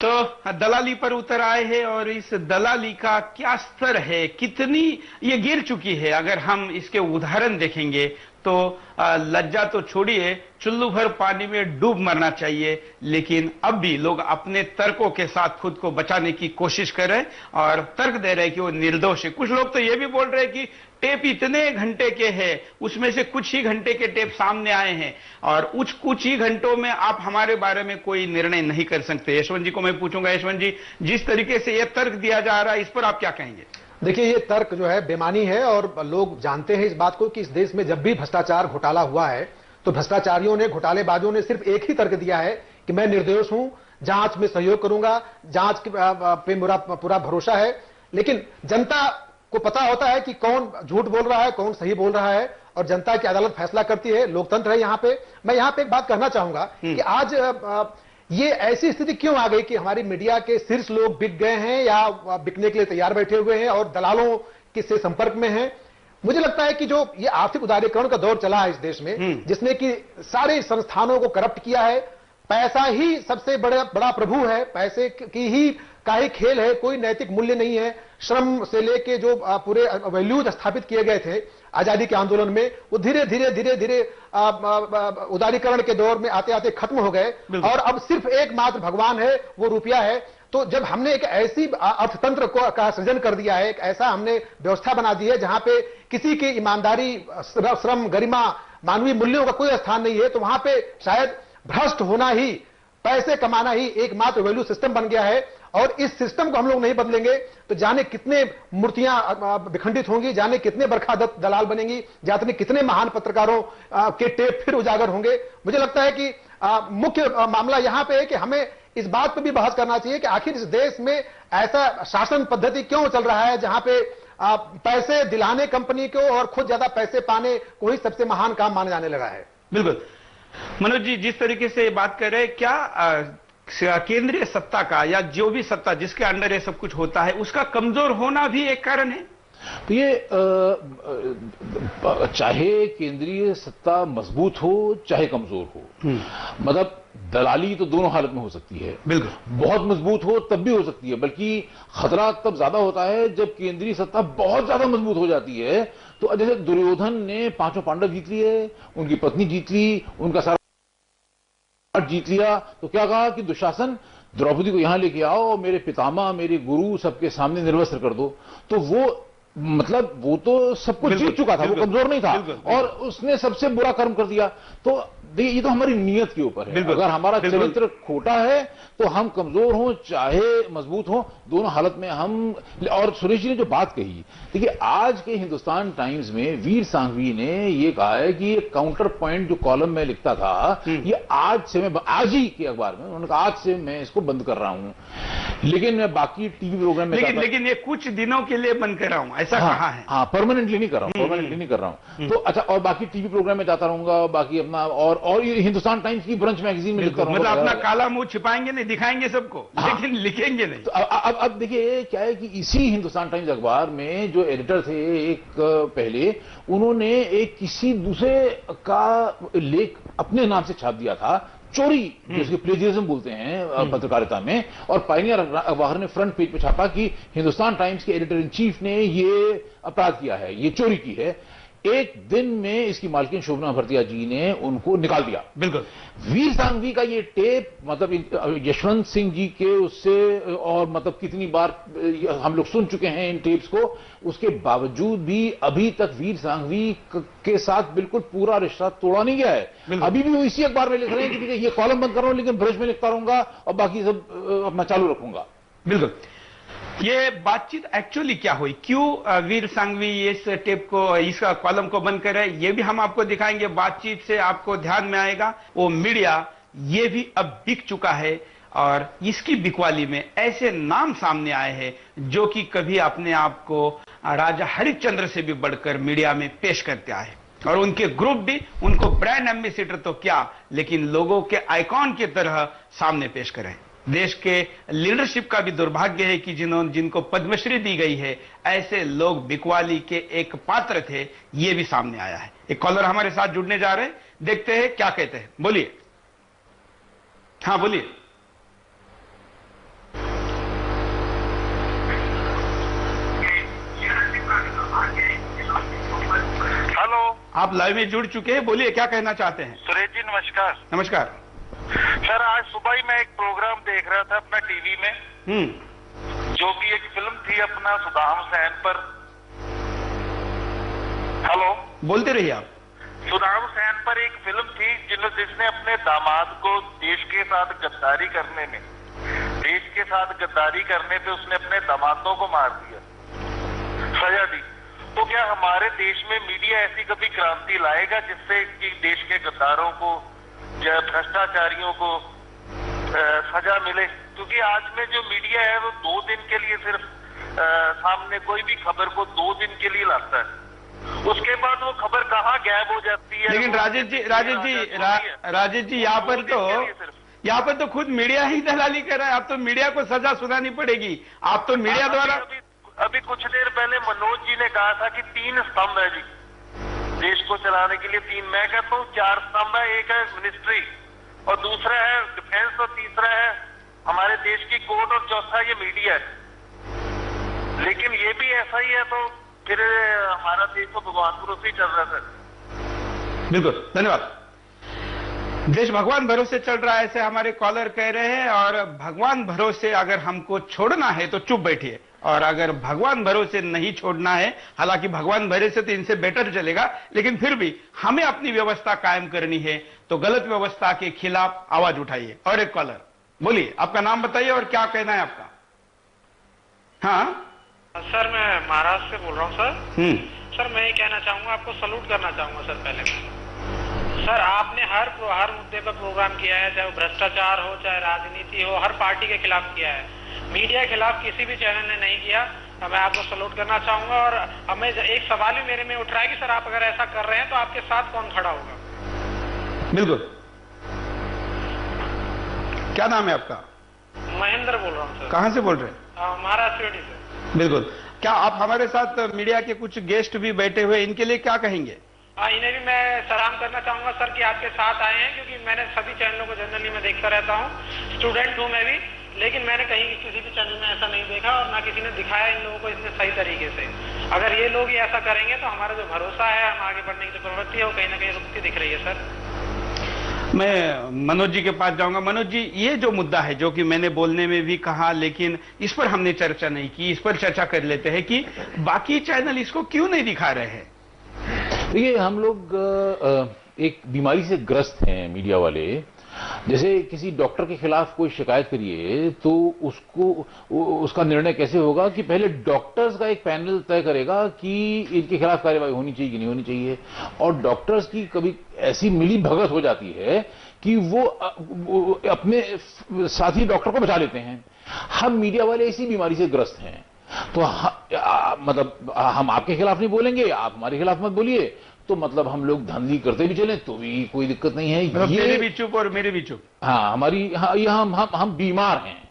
तो दलाली पर उतर आए हैं और इस दलाली का क्या स्तर है, कितनी ये गिर चुकी है। अगर हम इसके उदाहरण देखेंगे तो लज्जा तो छोड़िए, चुल्लू भर पानी में डूब मरना चाहिए। लेकिन अब भी लोग अपने तर्कों के साथ खुद को बचाने की कोशिश कर रहे हैं और तर्क दे रहे हैं कि वो निर्दोष है। कुछ लोग तो ये भी बोल रहे हैं कि टेप इतने घंटे के हैं, उसमें से कुछ ही घंटे के टेप सामने आए हैं और कुछ ही घंटों में आप हमारे बारे में कोई निर्णय नहीं कर सकते। यशवंत जी को मैं पूछूंगा, यशवंत जी, जिस तरीके से यह तर्क दिया जा रहा है, इस पर आप क्या कहेंगे? देखिए, ये तर्क जो है बेमानी है और लोग जानते हैं इस बात को कि इस देश में जब भी भ्रष्टाचार घोटाला हुआ है तो भ्रष्टाचारियों ने, घोटालेबाजों ने सिर्फ एक ही तर्क दिया है कि मैं निर्दोष हूं, जांच में सहयोग करूंगा, जांच पे मेरा पूरा भरोसा है। लेकिन जनता को पता होता है कि कौन झूठ बोल रहा है, कौन सही बोल रहा है और जनता की अदालत फैसला करती है। लोकतंत्र है यहां पे। मैं यहां पे एक बात कहना चाहूंगा कि आज ये ऐसी स्थिति क्यों आ गई कि हमारी मीडिया के शीर्ष लोग बिक गए हैं या बिकने के लिए तैयार बैठे हुए हैं और दलालों के से संपर्क में हैं। मुझे लगता है कि जो ये आर्थिक उदारीकरण का दौर चला है इस देश में, जिसने कि सारे संस्थानों को करप्ट किया है, पैसा ही सबसे बड़ा प्रभु है, पैसे की ही का ही खेल है, कोई नैतिक मूल्य नहीं है। श्रम से लेके जो पूरे वैल्यूज स्थापित किए गए थे आजादी के आंदोलन में, वो धीरे धीरे उदारीकरण के दौर में आते आते खत्म हो गए और अब सिर्फ एकमात्र भगवान है, वो रुपया है। तो जब हमने एक ऐसी अर्थतंत्र का सृजन कर दिया है, एक ऐसा हमने व्यवस्था बना दी है जहां पे किसी की ईमानदारी, श्रम, गरिमा, मानवीय मूल्यों का कोई स्थान नहीं है, तो वहां पे शायद भ्रष्ट होना ही, पैसे कमाना ही एकमात्र वैल्यू सिस्टम बन गया है। और इस सिस्टम को हम लोग नहीं बदलेंगे तो जाने कितने मूर्तियां विखंडित होंगी, जाने कितने बरखादत दलाल बनेंगी, जाने कितने महान पत्रकारों के टेप फिर उजागर होंगे। मुझे लगता है कि मुख्य मामला यहां पे है कि हमें इस बात पर भी बहस करना चाहिए कि आखिर इस देश में ऐसा शासन पद्धति क्यों चल रहा है जहां पे पैसे दिलाने कंपनी को और खुद ज्यादा पैसे पाने को ही सबसे महान काम माना जाने लगा है। बिल्कुल मनोज जी, जिस तरीके से बात कर रहे हैं, क्या केंद्रीय सत्ता का या जो भी सत्ता जिसके अंडर ये सब कुछ होता है उसका कमजोर होना भी एक कारण है? तो ये चाहे केंद्रीय सत्ता मजबूत हो चाहे कमजोर हो, मतलब दलाली तो दोनों हालत में हो सकती है। बिल्कुल, बहुत मजबूत हो तब भी हो सकती है, बल्कि खतरा तब ज्यादा होता है जब केंद्रीय सत्ता बहुत ज्यादा मजबूत हो जाती है। तो जैसे दुर्योधन ने पांचों पांडव जीत लिए, उनकी पत्नी जीत ली, उनका सारा जीत लिया, तो क्या कहा कि दुशासन द्रौपदी को यहां लेके आओ और मेरे पितामह, मेरे गुरु सबके सामने निर्वस्त्र कर दो। तो वो मतलब वो तो सब कुछ जीत चुका था, वो कमजोर नहीं था और उसने सबसे बुरा कर्म कर दिया। तो देखिए, ये तो हमारी नीयत के ऊपर है। अगर हमारा चरित्र खोटा है तो हम कमजोर हों चाहे मजबूत हों, दोनों हालत में हम। और सुरेश जी ने जो बात कही, देखिए आज के हिंदुस्तान टाइम्स में वीर सांघवी ने ये कहा है कि ये काउंटर पॉइंट जो कॉलम में लिखता था, ये आज ही के अखबार में उन्होंने कहा आज से मैं इसको बंद कर रहा हूं। लेकिन मैं बाकी टीवी प्रोग्राम में लेकिन ये कुछ दिनों के लिए बंद कर रहा हूं, ऐसा कहा है। हाँ, परमानेंटली नहीं कर रहा हूं, परमानेंटली नहीं कर रहा हूं। तो अच्छा, और बाकी टीवी प्रोग्राम में जाता रहूंगा, बाकी अपना और ये हिंदुस्तान टाइम्स की ब्रंच मैगजीन में लिखता रहूंगा। मतलब अपना काला मुंह छिपाएंगे नहीं, दिखाएंगे सबको, लेकिन लिखेंगे नहीं। तो अब देखिए क्या है कि इसी हिंदुस्तान टाइम्स अखबार में जो एडिटर थे एक पहले, उन्होंने एक किसी दूसरे का लेख अपने नाम से छाप दिया था, चोरी, जिसके प्लेजियरिज्म बोलते हैं पत्रकारिता में। और पायनियर अखबार ने फ्रंट पेज पे छापा कि हिंदुस्तान टाइम्स के एडिटर इन चीफ ने ये अपराध किया है, ये चोरी की है। एक दिन में इसकी मालकिन शोभना भरतिया जी ने उनको निकाल दिया। बिल्कुल, वीर सांघवी का ये टेप, मतलब यशवंत सिंह जी के उससे, और मतलब कितनी बार हम लोग सुन चुके हैं इन टेप्स को, उसके बावजूद भी अभी तक वीर सांघवी के साथ बिल्कुल पूरा रिश्ता तोड़ा नहीं गया है। अभी भी वो इसी अखबार में लिख रहे हैं कि ये कॉलम बंद कर रहा हूं लेकिन ब्रज में लिखता रहूंगा और बाकी सब अपना चालू रखूंगा। बिल्कुल, ये बातचीत एक्चुअली क्या हुई, क्यों वीर सांघवी इस टेप को, इसका कॉलम को बंद करे, ये भी हम आपको दिखाएंगे। बातचीत से आपको ध्यान में आएगा वो मीडिया ये भी अब बिक चुका है और इसकी बिकवाली में ऐसे नाम सामने आए हैं जो कि कभी अपने आप को राजा हरिश्चंद्र से भी बढ़कर मीडिया में पेश करते आए और उनके ग्रुप भी उनको ब्रांड एम्बेसडर तो क्या, लेकिन लोगों के आइकॉन की तरह सामने पेश करें। देश के लीडरशिप का भी दुर्भाग्य है कि जिनको पद्मश्री दी गई है, ऐसे लोग बिकवाली के एक पात्र थे, ये भी सामने आया है। एक कॉलर हमारे साथ जुड़ने जा रहे हैं, देखते हैं क्या कहते हैं। बोलिए। हाँ बोलिए। आप लाइव में जुड़ चुके हैं, बोलिए क्या कहना चाहते हैं। सुरेश जी नमस्कार। नमस्कार सर, आज सुबह ही मैं एक प्रोग्राम देख रहा था अपना टीवी में, जो कि एक फिल्म थी अपना सुदाम सैन पर। हेलो, बोलते रहिए आप। सुदाम सैन पर एक फिल्म थी जिसने अपने दामाद को देश के साथ गद्दारी करने पे उसने अपने दामादों को मार दिया, सजा दी। तो क्या हमारे देश में मीडिया ऐसी कभी क्रांति लाएगा जिससे कि देश के गद्दारों को या भ्रष्टाचारियों को सजा मिले? क्योंकि आज में जो मीडिया है वो 2 दिन के लिए सिर्फ सामने कोई भी खबर को 2 दिन के लिए लाता है, उसके बाद वो खबर कहाँ गायब हो जाती है। लेकिन राजेश जी यहाँ पर तो खुद मीडिया ही दलाली कर रहा है। आप तो मीडिया को सजा सुनानी पड़ेगी। आप तो मीडिया द्वारा अभी कुछ देर पहले मनोज जी ने कहा था कि 3 स्तंभ है जी देश को चलाने के लिए। 3, मैं कहता हूँ 4 स्तंभ है। एक है मिनिस्ट्री, और दूसरा है डिफेंस, और तीसरा है हमारे देश की कोर्ट, और चौथा ये मीडिया है। लेकिन ये भी ऐसा ही है तो फिर हमारा देश तो भगवान भरोसे ही चल रहा है सर। बिल्कुल, धन्यवाद। देश भगवान भरोसे चल रहा है, ऐसे हमारे कॉलर कह रहे हैं। और भगवान भरोसे अगर हमको छोड़ना है तो चुप बैठिए, और अगर भगवान भरोसे नहीं छोड़ना है, हालांकि भगवान भरोसे तो इनसे बेटर चलेगा, लेकिन फिर भी हमें अपनी व्यवस्था कायम करनी है, तो गलत व्यवस्था के खिलाफ आवाज उठाइए। और एक कॉलर, बोलिए, आपका नाम बताइए और क्या कहना है आपका। हाँ सर, मैं महाराष्ट्र से बोल रहा हूँ सर। सर, मैं ये कहना चाहूंगा, आपको सलूट करना चाहूंगा सर। पहले सर, आपने हर मुद्दे पर प्रोग्राम किया है, चाहे वो भ्रष्टाचार हो, चाहे राजनीति हो, हर पार्टी के खिलाफ किया है। मीडिया के खिलाफ किसी भी चैनल ने नहीं किया। तो मैं आपको सलूट करना चाहूंगा। और हमें एक सवाल भी मेरे में उठ रहा है कि सर, आप अगर ऐसा कर रहे हैं तो आपके साथ कौन खड़ा होगा। बिल्कुल। क्या नाम है आपका? महेंद्र बोल रहा हूँ सर। कहाँ से बोल रहे हैं? महाराष्ट्र से। बिल्कुल। क्या आप हमारे साथ मीडिया के कुछ गेस्ट भी बैठे हुए, इनके लिए क्या कहेंगे? इन्हें भी मैं सलाम करना चाहूंगा सर कि आपके साथ आए हैं, क्योंकि मैंने सभी चैनलों को जनरली मैं देखता रहता हूँ। स्टूडेंट हूँ मैं भी, लेकिन मैंने कहीं किसी भी चैनल में ऐसा नहीं देखा, और ना किसी ने दिखाया इन लोगों को इसने सही तरीके से। अगर ये लोग ही ऐसा करेंगे तो हमारा जो भरोसा है, हम आगे बढ़ने की जो प्रवृत्ति है, वो कहीं ना कहीं रुकती दिख रही है सर। मैं मनोज जी के पास जाऊंगा। मनोज जी, ये जो मुद्दा है, जो कि मैंने बोलने में भी कहा, लेकिन इस पर हमने चर्चा नहीं की, इस पर चर्चा कर लेते हैं कि बाकी चैनल इसको क्यों नहीं दिखा रहे हैं। देखिए, हम लोग एक बीमारी से ग्रस्त हैं मीडिया वाले। जैसे किसी डॉक्टर के खिलाफ कोई शिकायत करिए तो उसका निर्णय कैसे होगा कि पहले डॉक्टर्स का एक पैनल तय करेगा कि इनके खिलाफ कार्रवाई होनी चाहिए कि नहीं होनी चाहिए, और डॉक्टर्स की कभी ऐसी मिली भगत हो जाती है कि वो अपने साथी डॉक्टर को बचा लेते हैं। हम मीडिया वाले इसी बीमारी से ग्रस्त हैं। तो मतलब हम आपके खिलाफ नहीं बोलेंगे, आप हमारे खिलाफ मत बोलिए, तो मतलब हम लोग धांधली करते भी चलें तो भी कोई दिक्कत नहीं है। मतलब मेरे भी चुप और मेरे भी चुप। हाँ, ये हम बीमार हैं।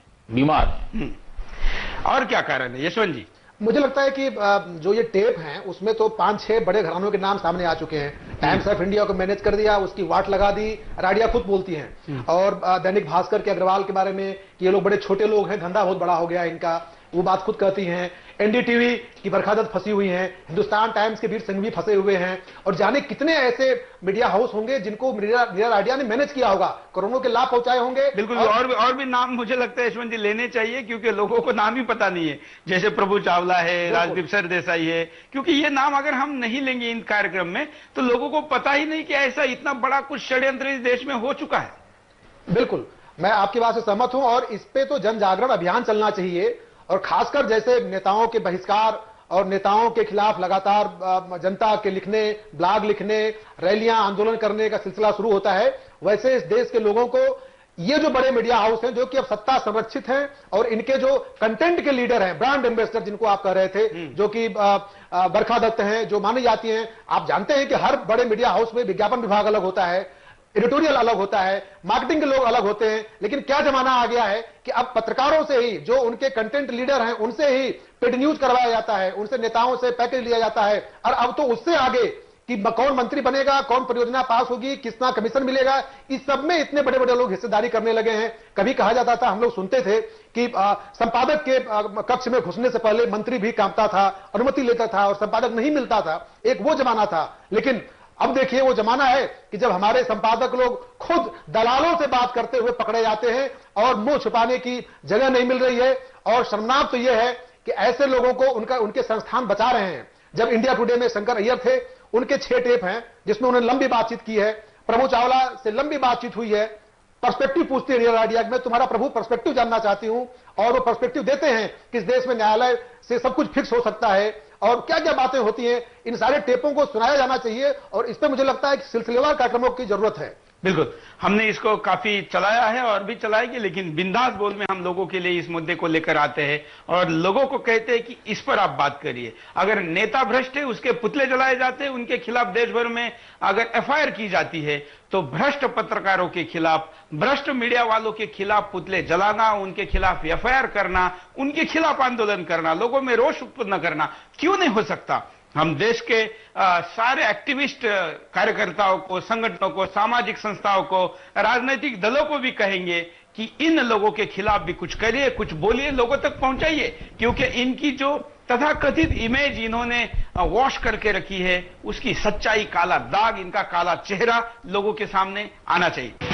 और क्या कारण है यशवंत जी? मुझे लगता है कि जो ये टेप हैं उसमें तो 5-6 बड़े घरानों के नाम सामने आ चुके हैं। टाइम्स ऑफ इंडिया को मैनेज कर दिया, उसकी वाट लगा दी, राडिया खुद बोलती हैं। और दैनिक भास्कर के अग्रवाल के बारे में कि ये लोग बड़े छोटे लोग हैं, धंधा बहुत बड़ा हो गया इनका, वो बात खुद कहती हैं। एनडीटीवी की बरखादत फंसी हुई है, हिंदुस्तान टाइम्स के वीर सिंह भी फंसे हुए हैं, और जाने कितने ऐसे मीडिया हाउस होंगे जिनको मीडिया राडिया ने मैनेज किया होगा, करोड़ों के लाभ पहुंचाए होंगे। बिल्कुल। और भी नाम मुझे लगता है यशवंत जी लेने चाहिए, क्योंकि लोगों को नाम ही पता नहीं है। जैसे प्रभु चावला है, राजदीप सरदेसाई है, क्योंकि ये नाम अगर हम नहीं लेंगे इन कार्यक्रम में तो लोगों को पता ही नहीं कि ऐसा इतना बड़ा कुछ षड्यंत्र इस देश में हो चुका है। बिल्कुल, मैं आपकी बात से सहमत हूं, और इस पे तो जन जागरण अभियान चलना चाहिए। और खासकर जैसे नेताओं के बहिष्कार और नेताओं के खिलाफ लगातार जनता के लिखने, ब्लॉग लिखने, रैलियां, आंदोलन करने का सिलसिला शुरू होता है, वैसे इस देश के लोगों को ये जो बड़े मीडिया हाउस हैं, जो कि अब सत्ता संरक्षित हैं, और इनके जो कंटेंट के लीडर हैं, ब्रांड एम्बेसडर जिनको आप कह रहे थे, जो कि बरखा दत्त हैं, जो मानी जाती हैं। आप जानते हैं कि हर बड़े मीडिया हाउस में विज्ञापन विभाग अलग होता है, एडिटोरियल अलग होता है, मार्केटिंग के लोग अलग होते हैं। लेकिन क्या जमाना आ गया है कि अब पत्रकारों से ही, जो उनके कंटेंट लीडर हैं, उनसे ही पेड न्यूज करवाया जाता है, उनसे नेताओं से पैकेज लिया जाता है। और अब तो उससे आगे कि कौन मंत्री बनेगा, कौन परियोजना पास होगी, कितना कमीशन मिलेगा, इस सब में इतने बड़े बड़े लोग हिस्सेदारी करने लगे हैं। कभी कहा जाता था, हम लोग सुनते थे कि संपादक के कक्ष में घुसने से पहले मंत्री भी कांपता था, अनुमति लेता था, और संपादक नहीं मिलता था। एक वो जमाना था। लेकिन अब देखिए वो जमाना है कि जब हमारे संपादक लोग खुद दलालों से बात करते हुए पकड़े जाते हैं और मुंह छुपाने की जगह नहीं मिल रही है। और शर्मनाक तो यह है कि ऐसे लोगों को उनके संस्थान बचा रहे हैं। जब इंडिया टुडे में शंकर अय्यर थे, उनके 6 टेप हैं जिसमें उन्होंने लंबी बातचीत की है, प्रभु चावला से लंबी बातचीत हुई है, पर्सपेक्टिव पूछते हैं रियल आइडिया, मैं तुम्हारा प्रभु पर्सपेक्टिव जानना चाहती हूं, और वो पर्सपेक्टिव देते हैं कि इस देश में न्यायालय से सब कुछ फिक्स हो सकता है और क्या क्या बातें होती हैं। इन सारे टेपों को सुनाया जाना चाहिए और इस पर मुझे लगता है कि सिलसिलेवार कार्यक्रमों की जरूरत है। बिल्कुल, हमने इसको काफी चलाया है और भी चलाएंगे, लेकिन बिंदास बोल में हम लोगों के लिए इस मुद्दे को लेकर आते हैं और लोगों को कहते हैं कि इस पर आप बात करिए। अगर नेता भ्रष्ट है, उसके पुतले जलाए जाते हैं, उनके खिलाफ देश भर में अगर एफआईआर की जाती है, तो भ्रष्ट पत्रकारों के खिलाफ, भ्रष्ट मीडिया वालों के खिलाफ पुतले जलाना, उनके खिलाफ एफआईआर करना, उनके खिलाफ आंदोलन करना, लोगों में रोष उत्पन्न करना क्यों नहीं हो सकता। हम देश के सारे एक्टिविस्ट कार्यकर्ताओं को, संगठनों को, सामाजिक संस्थाओं को, राजनीतिक दलों को भी कहेंगे कि इन लोगों के खिलाफ भी कुछ करिए, कुछ बोलिए, लोगों तक पहुंचाइए, क्योंकि इनकी जो तथाकथित इमेज इन्होंने वॉश करके रखी है, उसकी सच्चाई, काला दाग, इनका काला चेहरा लोगों के सामने आना चाहिए।